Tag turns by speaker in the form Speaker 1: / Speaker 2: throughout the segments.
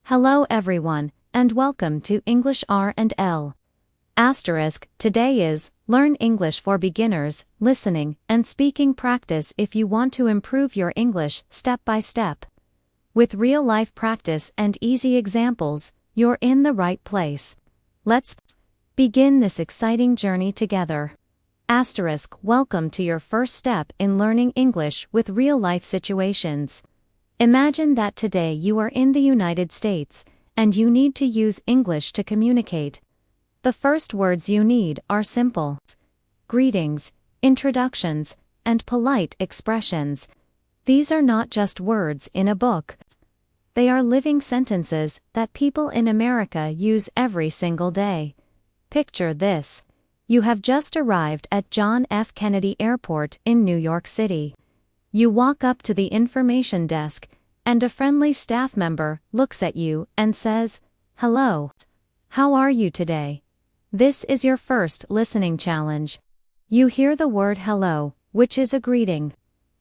Speaker 1: Hello everyone, and welcome to English R&L. Today is Learn English for Beginners, Listening and Speaking Practice if you want to improve your English step by step. With real-life practice and easy examples, you're in the right place. Let's begin this exciting journey together. Welcome to your first step in learning English with real-life situations. Imagine that today you are in the United States, and you need to use English to communicate. The first words you need are simple greetings, introductions, and polite expressions. These are not just words in a book. They are living sentences that people in America use every single day. Picture this. You have just arrived at John F. Kennedy Airport in New York City. You walk up to the information desk, and a friendly staff member looks at you and says, "Hello. How are you today?" This is your first listening challenge. You hear the word hello, which is a greeting.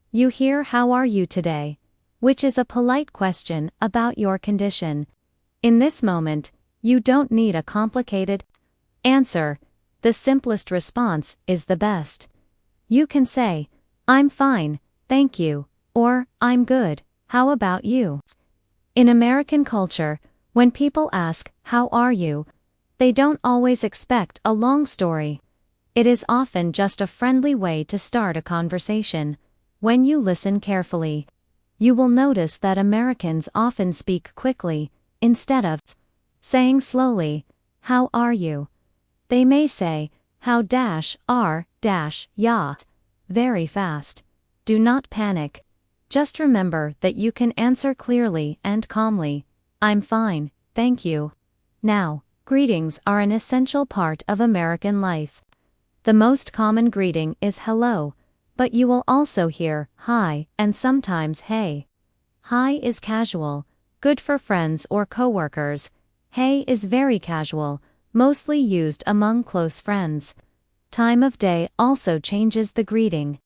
Speaker 1: You hear how are you today, which is a polite question about your condition. In this moment, you don't need a complicated answer. The simplest response is the best. You can say, "I'm fine, thank you," or "I'm good, how about you?" In American culture, when people ask, "How are you?" they don't always expect a long story. It is often just a friendly way to start a conversation. When you listen carefully, you will notice that Americans often speak quickly, instead of saying slowly, "How are you?" They may say, "How-are-ya," very fast. Do not panic. Just remember that you can answer clearly and calmly, "I'm fine, thank you." Now, greetings are an essential part of American life. The most common greeting is hello, but you will also hear hi and sometimes hey. Hi is casual, good for friends or coworkers. Hey is very casual, mostly used among close friends. Time of day also changes the greeting.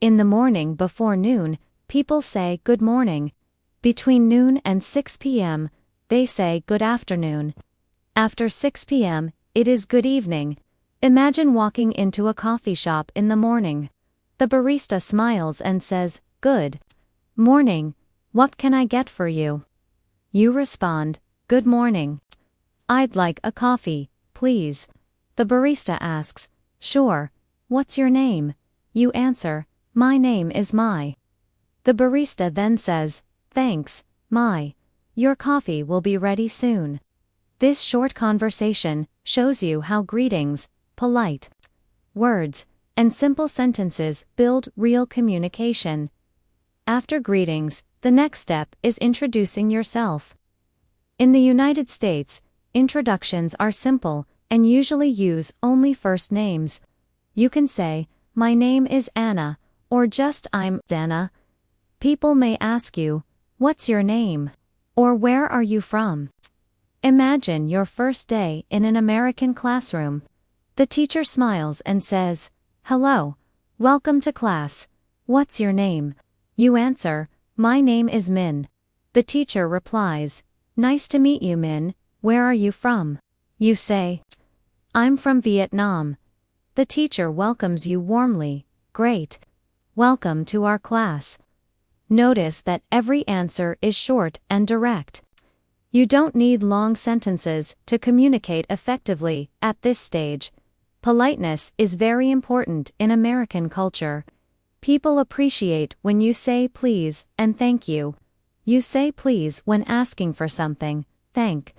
Speaker 1: In the morning before noon, people say good morning. Between noon and 6 p.m., they say good afternoon. After 6 p.m., it is good evening. Imagine walking into a coffee shop in the morning. The barista smiles and says, "Good morning. What can I get for you?" You respond, "Good morning. I'd like a coffee, please." The barista asks, "Sure. What's your name?" You answer, "My name is Mai." The barista then says, "Thanks, Mai. Your coffee will be ready soon." This short conversation shows you how greetings, polite words, and simple sentences build real communication. After greetings, the next step is introducing yourself. In the United States, introductions are simple and usually use only first names. You can say, "My name is Anna," or just "I'm Anna." People may ask you, "What's your name?" or "Where are you from?" Imagine your first day in an American classroom. The teacher smiles and says, "Hello. Welcome to class. What's your name?" You answer, "My name is Min." The teacher replies, "Nice to meet you, Min. Where are you from?" You say, "I'm from Vietnam." The teacher welcomes you warmly. "Great. Welcome to our class." Notice that every answer is short and direct. You don't need long sentences to communicate effectively at this stage. Politeness is very important in American culture. People appreciate when you say please and thank you. You say please when asking for something, thank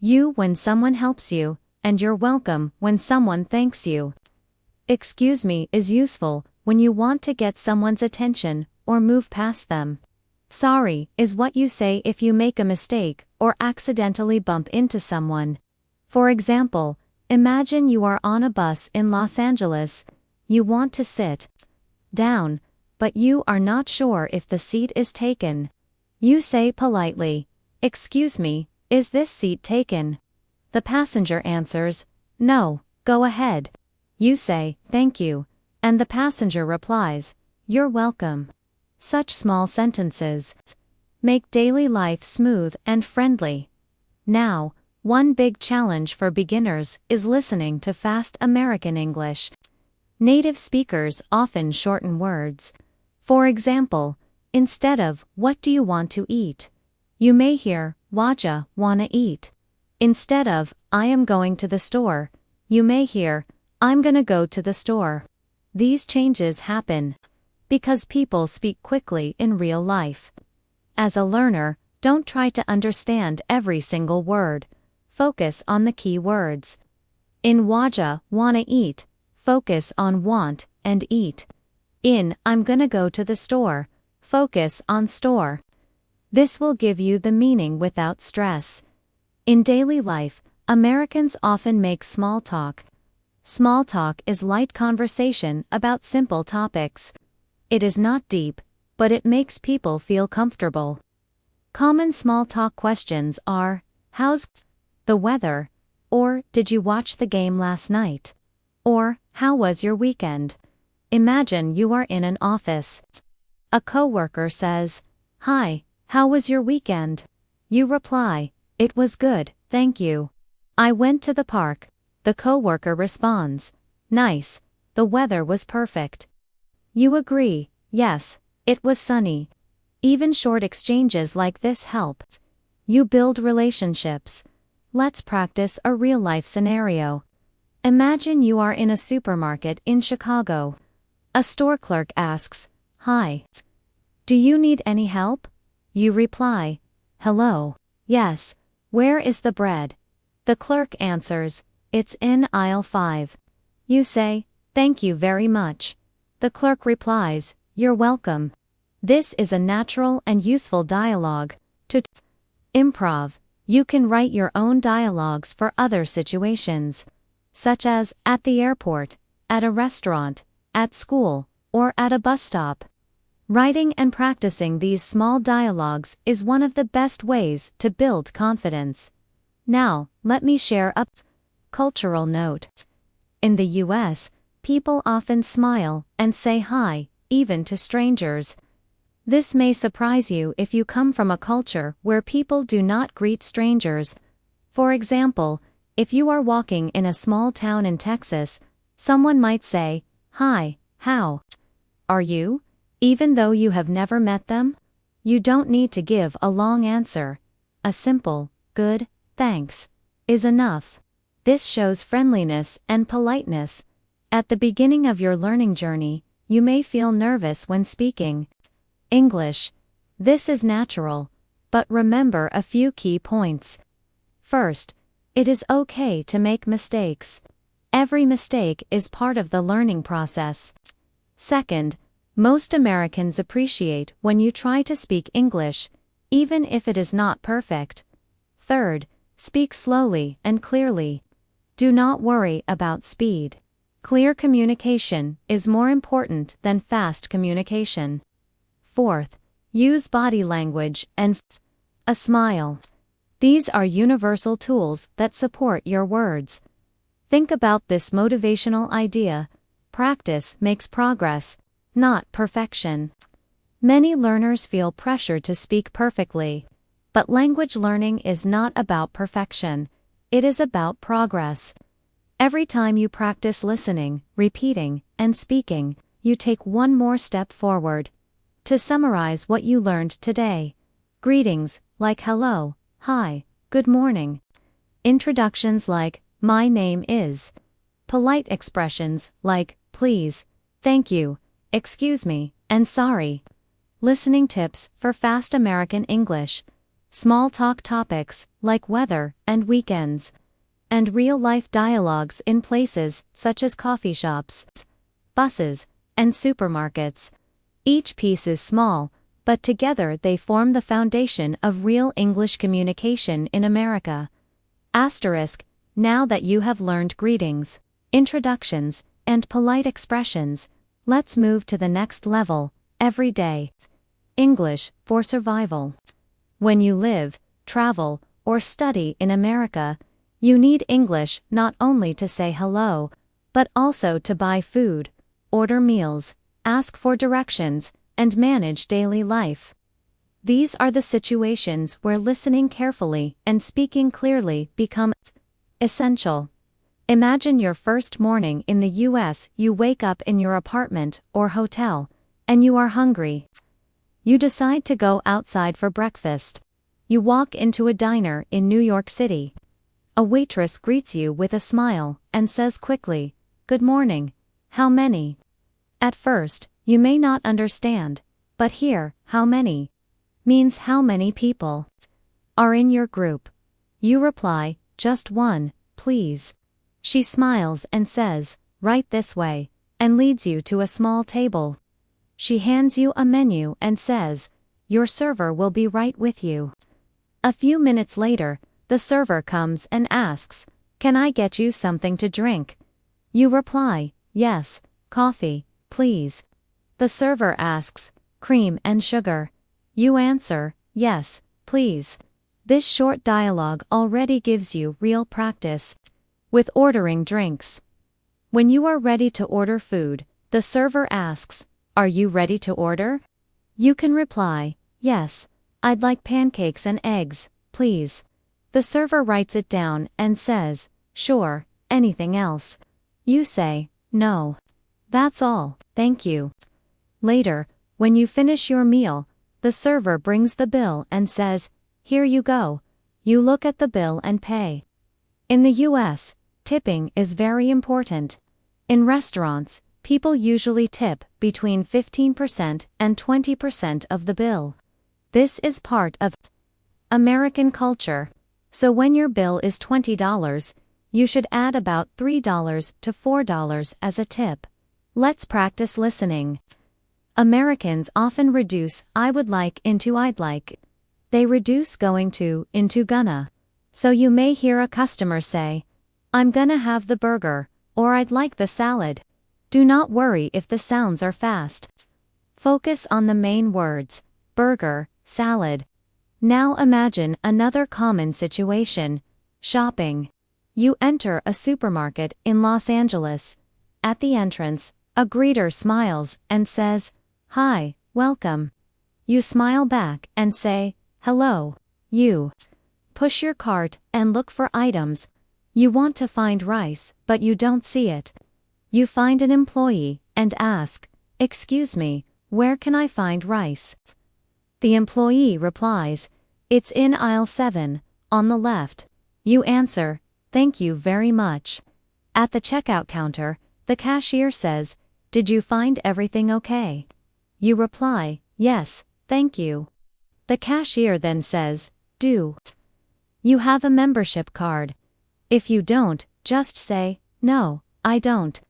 Speaker 1: you when someone helps you, and you're welcome when someone thanks you. Excuse me is useful when you want to get someone's attention or move past them. Sorry is what you say if you make a mistake or accidentally bump into someone. For example, imagine you are on a bus in Los Angeles. You want to sit down, but you are not sure if the seat is taken. You say politely, "Excuse me, is this seat taken?" The passenger answers, "No, go ahead." You say, "Thank you," and the passenger replies, "You're welcome." Such small sentences make daily life smooth and friendly. Now, one big challenge for beginners is listening to fast American English. Native speakers often shorten words. For example, instead of "What do you want to eat?" you may hear "Whatcha wanna eat?" Instead of "I am going to the store," you may hear "I'm gonna go to the store." These changes happen because people speak quickly in real life. As a learner, don't try to understand every single word. Focus on the key words. In "Whatcha wanna eat," focus on "want" and "eat." In "I'm gonna go to the store," focus on "store." This will give you the meaning without stress. In daily life, Americans often make small talk. Small talk is light conversation about simple topics. It is not deep, but it makes people feel comfortable. Common small talk questions are, "How's the weather?" or "Did you watch the game last night?" or "How was your weekend?" Imagine you are in an office. A coworker says, "Hi, how was your weekend?" You reply, "It was good, thank you. I went to the park." The coworker responds, "Nice, the weather was perfect." You agree, "Yes, it was sunny." Even short exchanges like this help. You build relationships. Let's practice a real-life scenario. Imagine you are in a supermarket in Chicago. A store clerk asks, "Hi. Do you need any help?" You reply, "Hello. Yes. Where is the bread?" The clerk answers, "It's in aisle 5. You say, "Thank you very much." The clerk replies, "You're welcome." This is a natural and useful dialogue. To improv, you can write your own dialogues for other situations, such as at the airport, at a restaurant, at school, or at a bus stop. Writing and practicing these small dialogues is one of the best ways to build confidence. Now, let me share a cultural note. In the US, people often smile and say hi, even to strangers. This may surprise you if you come from a culture where people do not greet strangers. For example, if you are walking in a small town in Texas, someone might say, "Hi, how are you?" Even though you have never met them. You don't need to give a long answer. A simple, "Good, thanks," is enough. This shows friendliness and politeness. At the beginning of your learning journey, you may feel nervous when speaking English. This is natural, but remember a few key points. First, it is okay to make mistakes. Every mistake is part of the learning process. Second, most Americans appreciate when you try to speak English, even if it is not perfect. Third, speak slowly and clearly. Do not worry about speed. Clear communication is more important than fast communication. Fourth, use body language and a smile. These are universal tools that support your words. Think about this motivational idea: practice makes progress, not perfection. Many learners feel pressured to speak perfectly, but language learning is not about perfection. It is about progress. Every time you practice listening, repeating, and speaking, you take one more step forward. To summarize what you learned today: greetings, like hello, hi, good morning. Introductions like "My name is." Polite expressions like "please," "thank you," "excuse me," and "sorry." Listening tips for fast American English: small talk topics like weather and weekends, and real-life dialogues in places such as coffee shops, buses, and supermarkets. Each piece is small, but together they form the foundation of real English communication in America. Asterisk, now that you have learned greetings, introductions, and polite expressions, let's move to the next level: everyday English for survival. When you live, travel, or study in America, you need English not only to say hello, but also to buy food, order meals, ask for directions, and manage daily life. These are the situations where listening carefully and speaking clearly become essential. Imagine your first morning in the US. You wake up in your apartment or hotel, and you are hungry. You decide to go outside for breakfast. You walk into a diner in New York City. A waitress greets you with a smile and says quickly, "Good morning. How many?" At first, you may not understand, but here, how many means how many people are in your group. You reply, "Just one, please." She smiles and says, "Right this way," and leads you to a small table. She hands you a menu and says, "Your server will be right with you." A few minutes later, the server comes and asks, "Can I get you something to drink?" You reply, "Yes, coffee, please." The server asks, "Cream and sugar?" You answer, "Yes, please." This short dialogue already gives you real practice with ordering drinks. When you are ready to order food, the server asks, "Are you ready to order?" You can reply, "Yes, I'd like pancakes and eggs, please." The server writes it down and says, "Sure, anything else?" You say, "No. That's all, thank you." Later, when you finish your meal, the server brings the bill and says, "Here you go." You look at the bill and pay. In the US, tipping is very important. In restaurants, people usually tip between 15% and 20% of the bill. This is part of American culture. So when your bill is $20, you should add about $3 to $4 as a tip. Let's practice listening. Americans often reduce "I would like" into "I'd like." They reduce "going to" into "gonna." So you may hear a customer say, "I'm gonna have the burger," or "I'd like the salad." Do not worry if the sounds are fast. Focus on the main words, burger, salad. Now imagine another common situation, shopping. You enter a supermarket in Los Angeles. At the entrance, a greeter smiles and says, "Hi, welcome." You smile back and say, "Hello." You push your cart and look for items. You want to find rice, but you don't see it. You find an employee and ask, "Excuse me, where can I find rice?" The employee replies, "It's in aisle 7, on the left." You answer, "Thank you very much." At the checkout counter, the cashier says, "Did you find everything okay?" You reply, "Yes, thank you." The cashier then says, "Do you have a membership card?" If you don't, just say, "No, I don't."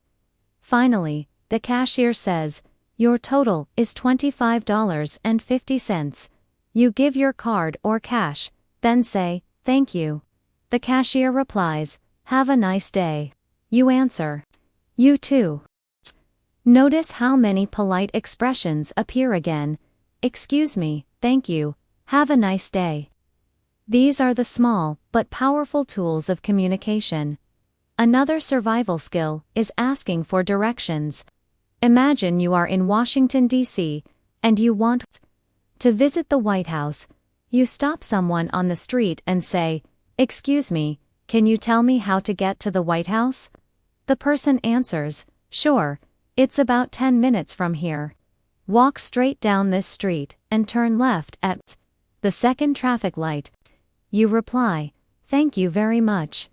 Speaker 1: Finally, the cashier says, "Your total is $25.50. You give your card or cash, then say, "Thank you." The cashier replies, "Have a nice day." You answer, "You too." Notice how many polite expressions appear again. Excuse me, thank you, have a nice day. These are the small but powerful tools of communication. Another survival skill is asking for directions. Imagine you are in Washington, D.C., and you want to visit the White House. You stop someone on the street and say, "Excuse me, can you tell me how to get to the White House?" The person answers, "Sure, it's about 10 minutes from here. Walk straight down this street and turn left at the second traffic light." You reply, "Thank you very much."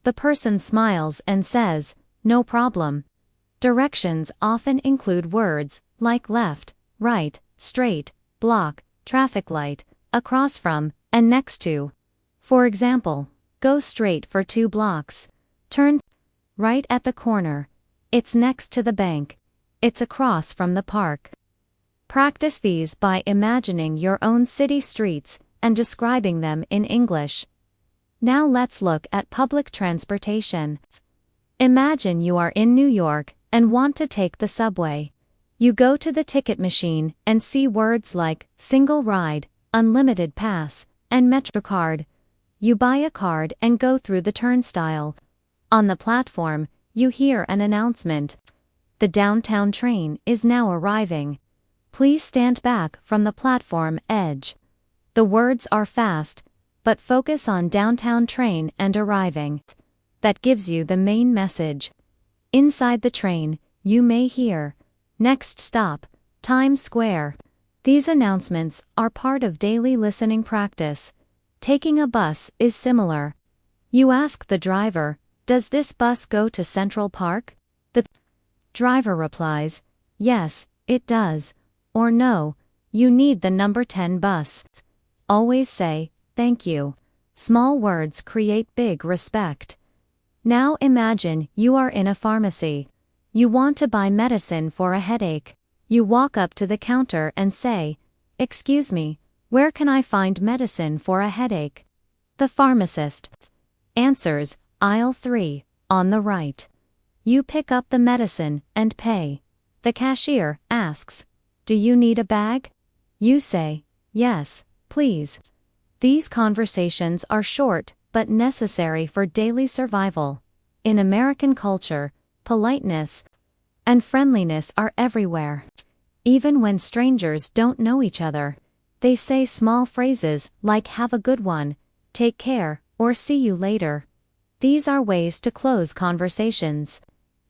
Speaker 1: The person smiles and says, "No problem." Directions often include words like left, right, straight, block, traffic light, across from, and next to. For example, go straight for 2 blocks. Turn right at the corner. It's next to the bank. It's across from the park. Practice these by imagining your own city streets and describing them in English. Now let's look at public transportation. Imagine you are in New York and want to take the subway. You go to the ticket machine and see words like single ride, unlimited pass, and MetroCard. You buy a card and go through the turnstile. On the platform, you hear an announcement. The downtown train is now arriving. Please stand back from the platform edge. The words are fast, but focus on downtown train and arriving. That gives you the main message. Inside the train, you may hear, "Next stop, Times Square." These announcements are part of daily listening practice. Taking a bus is similar. You ask the driver, "Does this bus go to Central Park?" The driver replies, "Yes, it does," or "No, you need the number 10 bus." Always say, "Thank you." Small words create big respect. Now imagine you are in a pharmacy. You want to buy medicine for a headache. You walk up to the counter and say, "Excuse me, where can I find medicine for a headache?" The pharmacist answers, "Aisle 3, on the right." You pick up the medicine and pay. The cashier asks, "Do you need a bag?" You say, "Yes, please." These conversations are short but necessary for daily survival. In American culture, politeness and friendliness are everywhere. Even when strangers don't know each other, they say small phrases like "Have a good one," "Take care," or "See you later." These are ways to close conversations.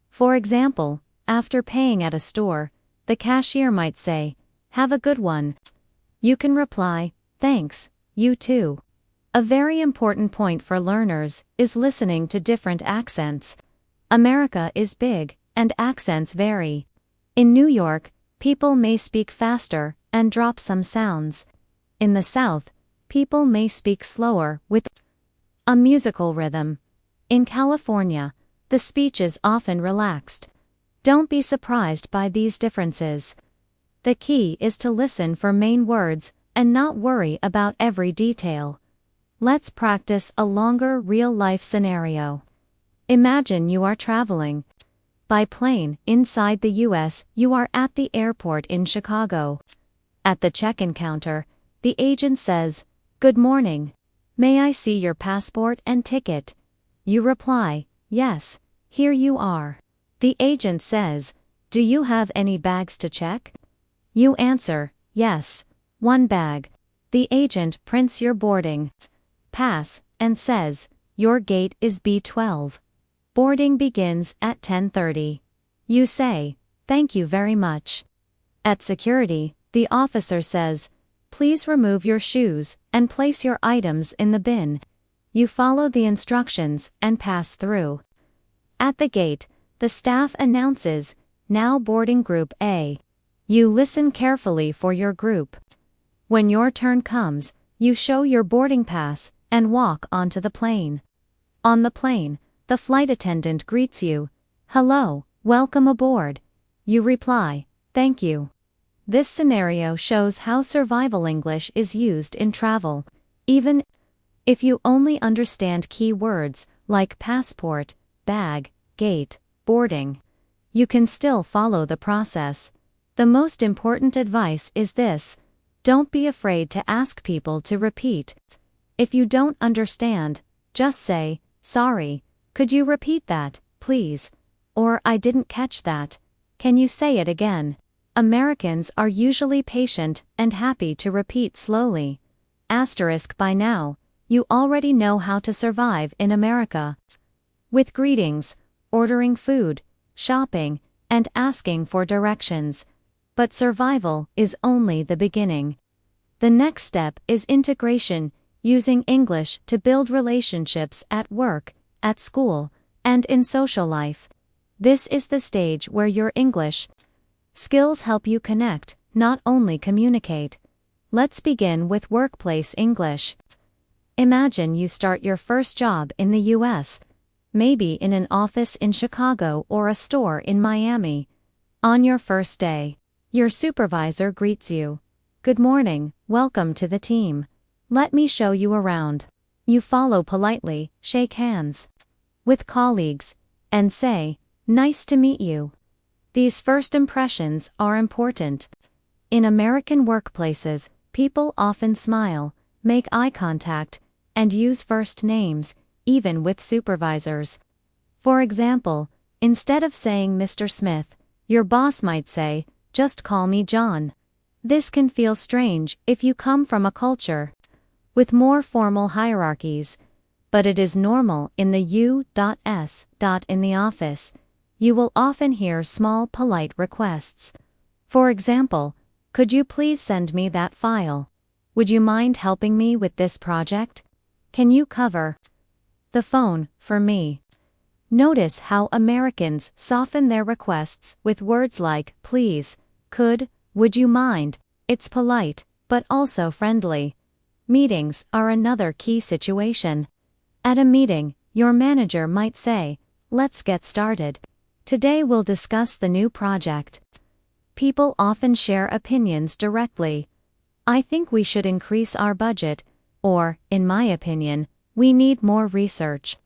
Speaker 1: For example, after paying at a store, the cashier might say, "Have a good one." You can reply, "Thanks, you too." A very important point for learners is listening to different accents. America is big, and accents vary. In New York, people may speak faster and drop some sounds. In the South, people may speak slower with a musical rhythm. In California, the speech is often relaxed. Don't be surprised by these differences. The key is to listen for main words and not worry about every detail. Let's practice a longer real-life scenario. Imagine you are traveling by plane inside the US. You are at the airport in Chicago. At the check-in counter, the agent says, "Good morning. May I see your passport and ticket?" You reply, "Yes, here you are." The agent says, "Do you have any bags to check?" You answer, "Yes, one bag." The agent prints your boarding pass and says, "Your gate is B12. Boarding begins at 10:30. You say, "Thank you very much." At security, the officer says, "Please remove your shoes and place your items in the bin." You follow the instructions and pass through. At the gate, the staff announces, "Now boarding Group A." You listen carefully for your group. When your turn comes, you show your boarding pass and walk onto the plane. On the plane, the flight attendant greets you, "Hello, welcome aboard." You reply, "Thank you." This scenario shows how survival English is used in travel. Even if you only understand key words like passport, bag, gate, boarding, you can still follow the process. The most important advice is this: don't be afraid to ask people to repeat. If you don't understand, just say, "Sorry, could you repeat that, please?" Or "I didn't catch that. Can you say it again?" Americans are usually patient and happy to repeat slowly. Asterisk by now, you already know how to survive in America. With greetings, ordering food, shopping, and asking for directions. But survival is only the beginning. The next step is integration, using English to build relationships at work, at school, and in social life. This is the stage where your English skills help you connect, not only communicate. Let's begin with workplace English. Imagine you start your first job in the US, maybe in an office in Chicago or a store in Miami. On your first day, your supervisor greets you. "Good morning, welcome to the team. Let me show you around." You follow politely, shake hands with colleagues, and say, "Nice to meet you." These first impressions are important. In American workplaces, people often smile, make eye contact, and use first names, even with supervisors. For example, instead of saying Mr. Smith, your boss might say, "Just call me John." This can feel strange if you come from a culture with more formal hierarchies, but it is normal in the U.S. In the office. You will often hear small polite requests. For example, could you please send me that file? Would you mind helping me with this project? Can you cover the phone for me? Notice how Americans soften their requests with words like please, could, would you mind. It's polite, but also friendly. Meetings are another key situation. At a meeting, your manager might say, let's get started. Today we'll discuss the new project. People often share opinions directly. I think we should increase our budget, or, in my opinion, we need more research.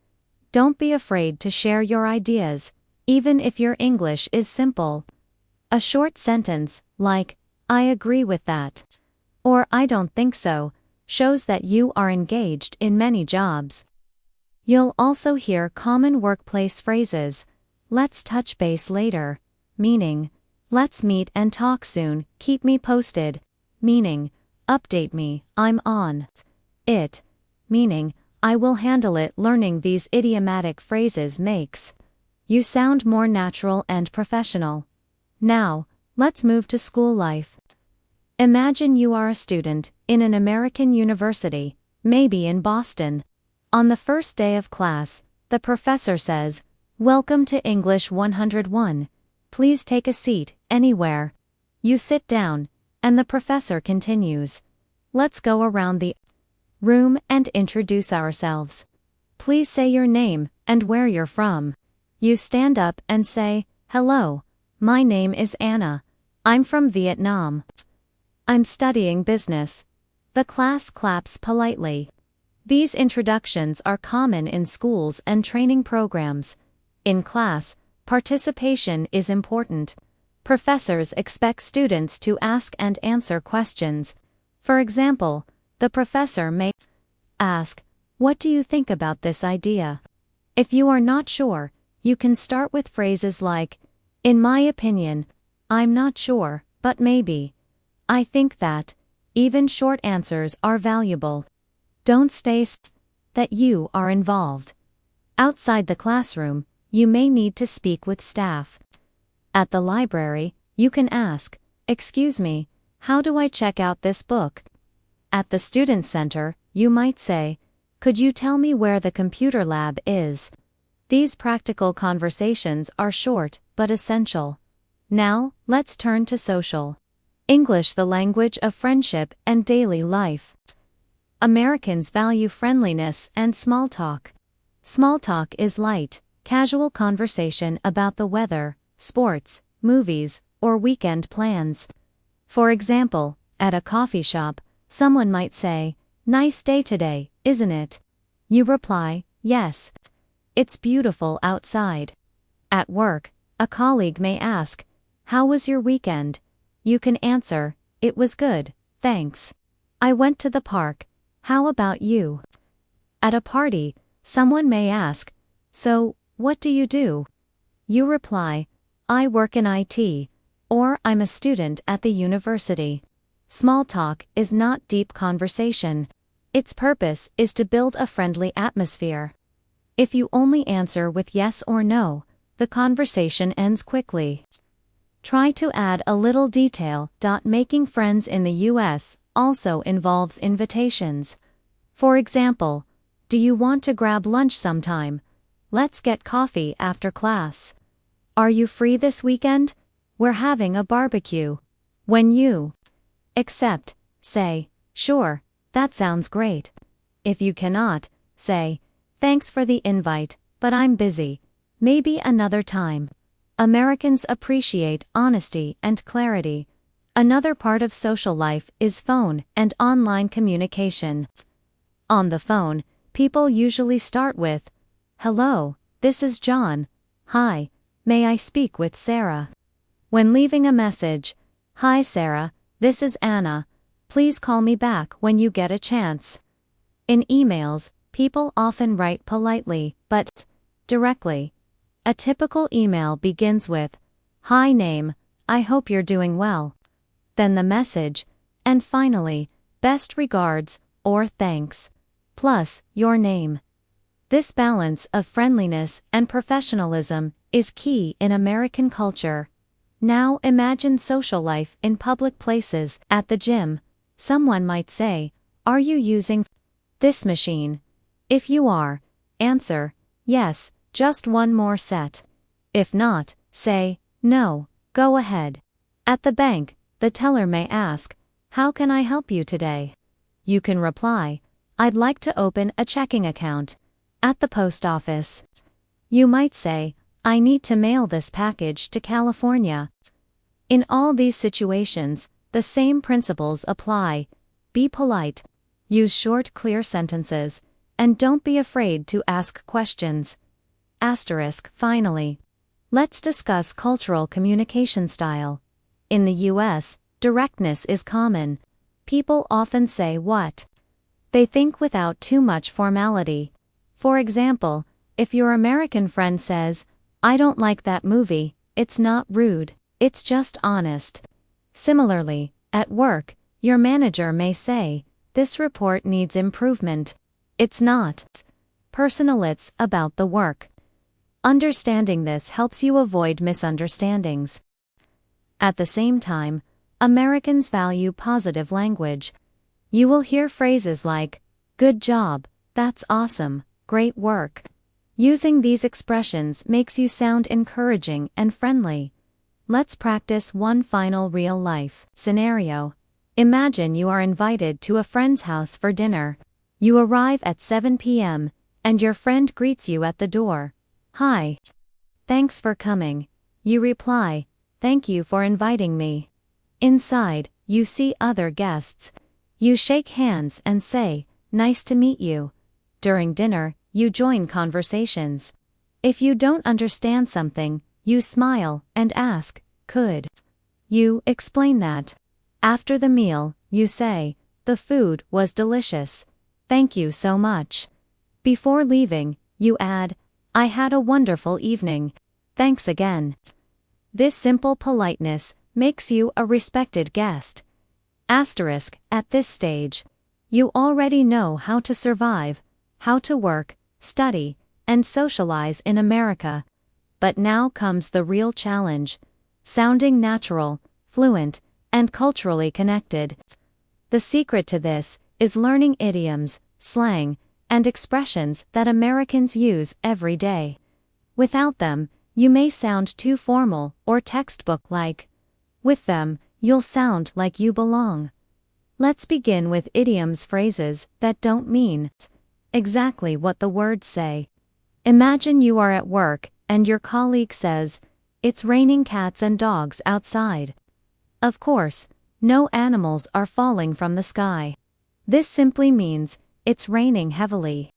Speaker 1: Don't be afraid to share your ideas, even if your English is simple. A short sentence, like, I agree with that, or I don't think so, shows that you are engaged in many jobs. You'll also hear common workplace phrases, let's touch base later, meaning, let's meet and talk soon, keep me posted, meaning, update me, I'm on it, meaning, I will handle it. Learning these idiomatic phrases makes you sound more natural and professional. Now, let's move to school life. Imagine you are a student in an American university, maybe in Boston. On the first day of class, the professor says, welcome to English 101. Please take a seat, anywhere. You sit down, and the professor continues. Let's go around the room and introduce ourselves. Please say your name and where you're from. You stand up and say, hello, my name is Anna. I'm from Vietnam. I'm studying business. The class claps politely. These introductions are common in schools and training programs. In class, participation is important. Professors expect students to ask and answer questions. For example, the professor may ask, what do you think about this idea? If you are not sure, you can start with phrases like, in my opinion, I'm not sure, but maybe. I think that. Even short answers are valuable. Don't stay that you are involved. Outside the classroom, you may need to speak with staff. At the library, you can ask, excuse me, how do I check out this book? At the student center, you might say, could you tell me where the computer lab is? These practical conversations are short but essential. Now, let's turn to social. English, the language of friendship and daily life. Americans value friendliness and small talk. Small talk is light, casual conversation about the weather, sports, movies, or weekend plans. For example, at a coffee shop, someone might say, nice day today, isn't it? You reply, yes. It's beautiful outside. At work, a colleague may ask, how was your weekend? You can answer, it was good, thanks. I went to the park. How about you? At a party, someone may ask, so, what do you do? You reply, I work in IT, or I'm a student at the university. Small talk is not deep conversation. Its purpose is to build a friendly atmosphere. If you only answer with yes or no, the conversation ends quickly. Try to add a little detail. Making friends in the US also involves invitations. For example, do you want to grab lunch sometime? Let's get coffee after class. Are you free this weekend? We're having a barbecue. When you accept, say, sure, that sounds great. If you cannot, say, thanks for the invite, but I'm busy. Maybe another time. Americans appreciate honesty and clarity. Another part of social life is phone and online communication. On the phone, people usually start with, hello, this is John. Hi, may I speak with Sarah? When leaving a message, hi Sarah, this is Anna. Please call me back when you get a chance. In emails, people often write politely, but directly. A typical email begins with, hi name, I hope you're doing well. Then the message, and finally, best regards, or thanks, plus your name. This balance of friendliness and professionalism is key in American culture. Now imagine social life in public places. At the gym, someone might say, "Are you using this machine?" If you are, answer, "Yes, just one more set." If not, say, "No, go ahead." At the bank, the teller may ask, "How can I help you today?" You can reply, "I'd like to open a checking account." At the post office, you might say, "I need to mail this package to California." In all these situations, the same principles apply. Be polite, use short, clear sentences, and don't be afraid to ask questions. Finally, let's discuss cultural communication style. In the US, directness is common. People often say what they think without too much formality. For example, if your American friend says, "I don't like that movie," it's not rude, it's just honest. Similarly, at work, your manager may say, "This report needs improvement." It's not personal, it's about the work. Understanding this helps you avoid misunderstandings. At the same time, Americans value positive language. You will hear phrases like, "Good job," "That's awesome," "Great work." Using these expressions makes you sound encouraging and friendly. Let's practice one final real-life scenario. Imagine you are invited to a friend's house for dinner. You arrive at 7 p.m., and your friend greets you at the door. "Hi. Thanks for coming." You reply, "Thank you for inviting me." Inside, you see other guests. You shake hands and say, "Nice to meet you." During dinner, you join conversations. If you don't understand something, you smile and ask, "Could you explain that?" After the meal, you say, "The food was delicious. Thank you so much." Before leaving, you add, "I had a wonderful evening. Thanks again." This simple politeness makes you a respected guest. At this stage, you already know how to survive, how to work, study, and socialize in America. But now comes the real challenge: sounding natural, fluent, and culturally connected. The secret to this is learning idioms, slang, and expressions that Americans use every day. Without them, you may sound too formal or textbook-like. With them, you'll sound like you belong. Let's begin with idioms, phrases that don't mean exactly what the words say. Imagine you are at work and your colleague says, "It's raining cats and dogs outside." Of course, no animals are falling from the sky. This simply means it's raining heavily.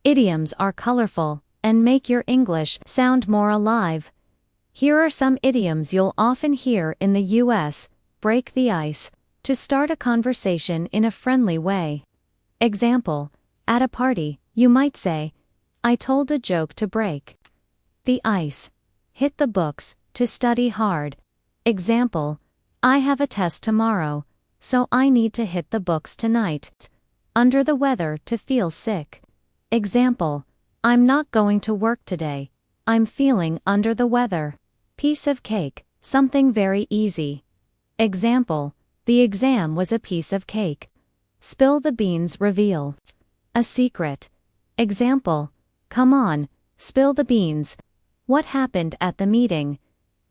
Speaker 1: Idioms are colorful and make your English sound more alive. Here are some idioms you'll often hear in the US. Break the ice. To start a conversation in a friendly way. Example, at a party, you might say, "I told a joke to break the ice." Hit the books, to study hard. Example, "I have a test tomorrow, so I need to hit the books tonight." Under the weather, to feel sick. Example, "I'm not going to work today. I'm feeling under the weather." Piece of cake, something very easy. Example, "The exam was a piece of cake." Spill the beans, reveal a secret. Example, "Come on, spill the beans." What happened at the meeting?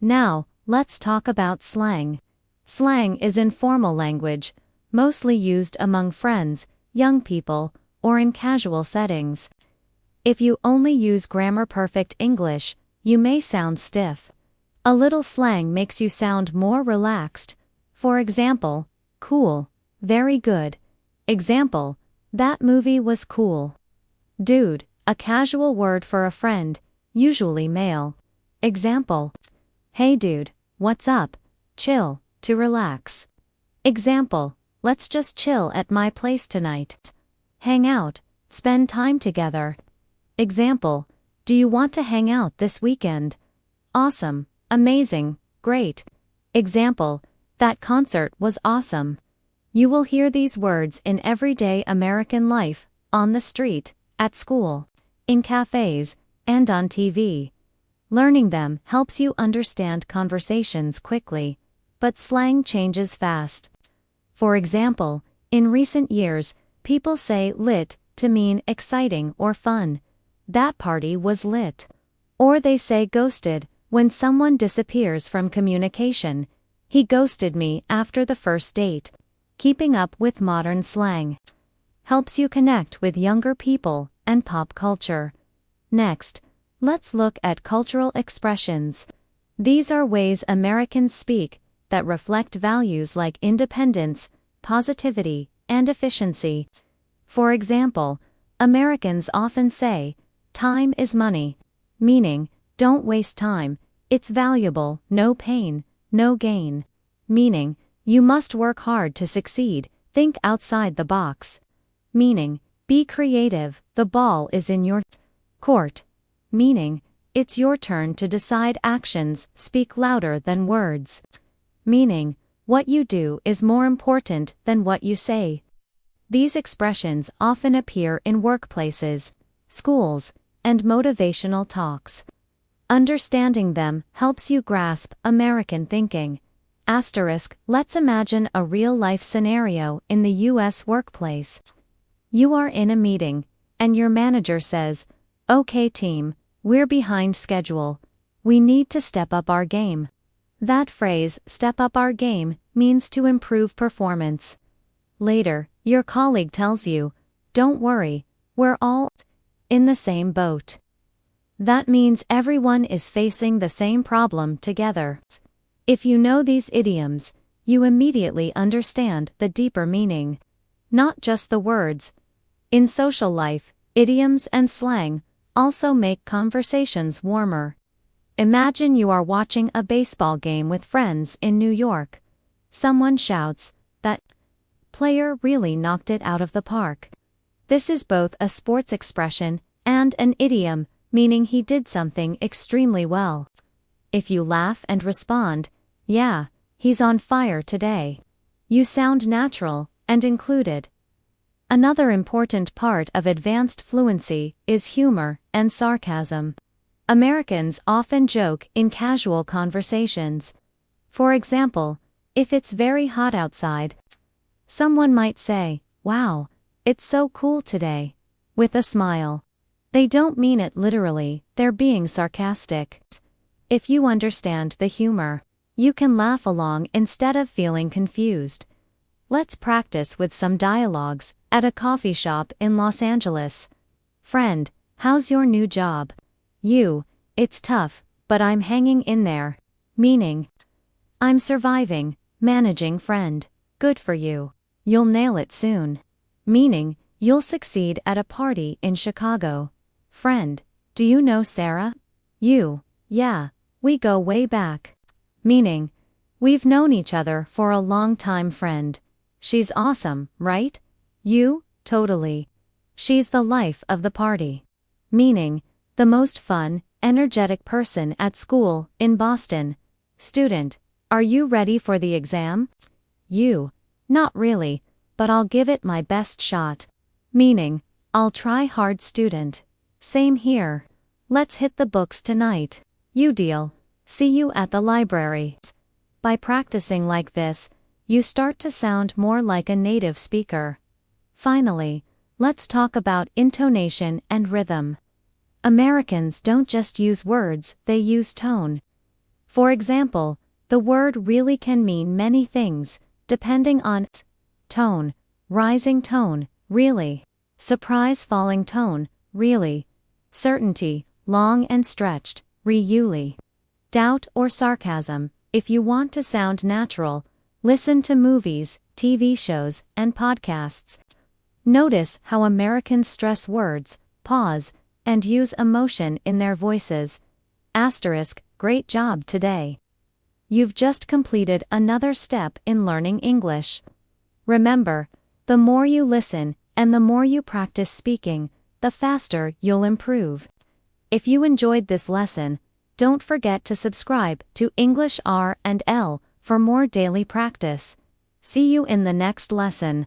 Speaker 1: Now, let's talk about slang. Slang is informal language, mostly used among friends, young people, or in casual settings. If you only use grammar-perfect English, you may sound stiff. A little slang makes you sound more relaxed. For example, cool, very good. Example, that movie was cool. Dude, a casual word for a friend, usually male. Example, hey dude, what's up? Chill, to relax. Example, let's just chill at my place tonight. Hang out, spend time together. Example, do you want to hang out this weekend? Awesome, amazing, great. Example, that concert was awesome. You will hear these words in everyday American life, on the street, at school, in cafes, and on TV. Learning them helps you understand conversations quickly, but slang changes fast. For example, in recent years, people say lit to mean exciting or fun. That party was lit. Or they say ghosted when someone disappears from communication. He ghosted me after the first date. Keeping up with modern slang helps you connect with younger people and pop culture. Next, let's look at cultural expressions. These are ways Americans speak that reflect values like independence, positivity, and efficiency. For example, Americans often say, "Time is money," meaning, don't waste time, it's valuable, no pain, no gain. Meaning, you must work hard to succeed, think outside the box. Meaning, be creative, the ball is in your court. Meaning, it's your turn to decide, actions speak louder than words. Meaning, what you do is more important than what you say. These expressions often appear in workplaces, schools, and motivational talks. Understanding them helps you grasp American thinking. Asterisk, let's imagine a real-life scenario in the U.S. workplace. You are in a meeting, and your manager says, "Okay team, we're behind schedule. We need to step up our game." That phrase, "step up our game," means to improve performance. Later, your colleague tells you, "Don't worry, we're all in the same boat." That means everyone is facing the same problem together. If you know these idioms, you immediately understand the deeper meaning, not just the words. In social life, idioms and slang also make conversations warmer. Imagine you are watching a baseball game with friends in New York. Someone shouts, "That player really knocked it out of the park." This is both a sports expression and an idiom, meaning he did something extremely well. If you laugh and respond, "Yeah, he's on fire today," you sound natural and included. Another important part of advanced fluency is humor and sarcasm. Americans often joke in casual conversations. For example, if it's very hot outside, someone might say, "Wow, it's so cool today," with a smile. They don't mean it literally, they're being sarcastic. If you understand the humor, you can laugh along instead of feeling confused. Let's practice with some dialogues at a coffee shop in Los Angeles. "Friend, how's your new job?" You, "It's tough, but I'm hanging in there." Meaning, "I'm surviving, managing." Friend, "Good for you. You'll nail it soon." Meaning, you'll succeed at a party in Chicago. Friend, "Do you know Sarah?" You, "Yeah, we go way back." Meaning, "We've known each other for a long time." Friend, "She's awesome, right?" You, "Totally. She's the life of the party." Meaning, the most fun, energetic person at school in Boston. Student, "Are you ready for the exam?" You, "Not really, but I'll give it my best shot." Meaning, "I'll try hard." Student, "Same here. Let's hit the books tonight." You, "Deal. See you at the library." By practicing like this, you start to sound more like a native speaker. Finally, let's talk about intonation and rhythm. Americans don't just use words, they use tone. For example, the word really can mean many things, depending on tone, rising tone, really, surprise, falling tone, really, certainty, long and stretched, really, doubt or sarcasm. If you want to sound natural, listen to movies, TV shows, and podcasts. Notice how Americans stress words, pause, and use emotion in their voices. Asterisk, great job today. You've just completed another step in learning English. Remember, the more you listen and the more you practice speaking, the faster you'll improve. If you enjoyed this lesson, don't forget to subscribe to English R&L for more daily practice. See you in the next lesson.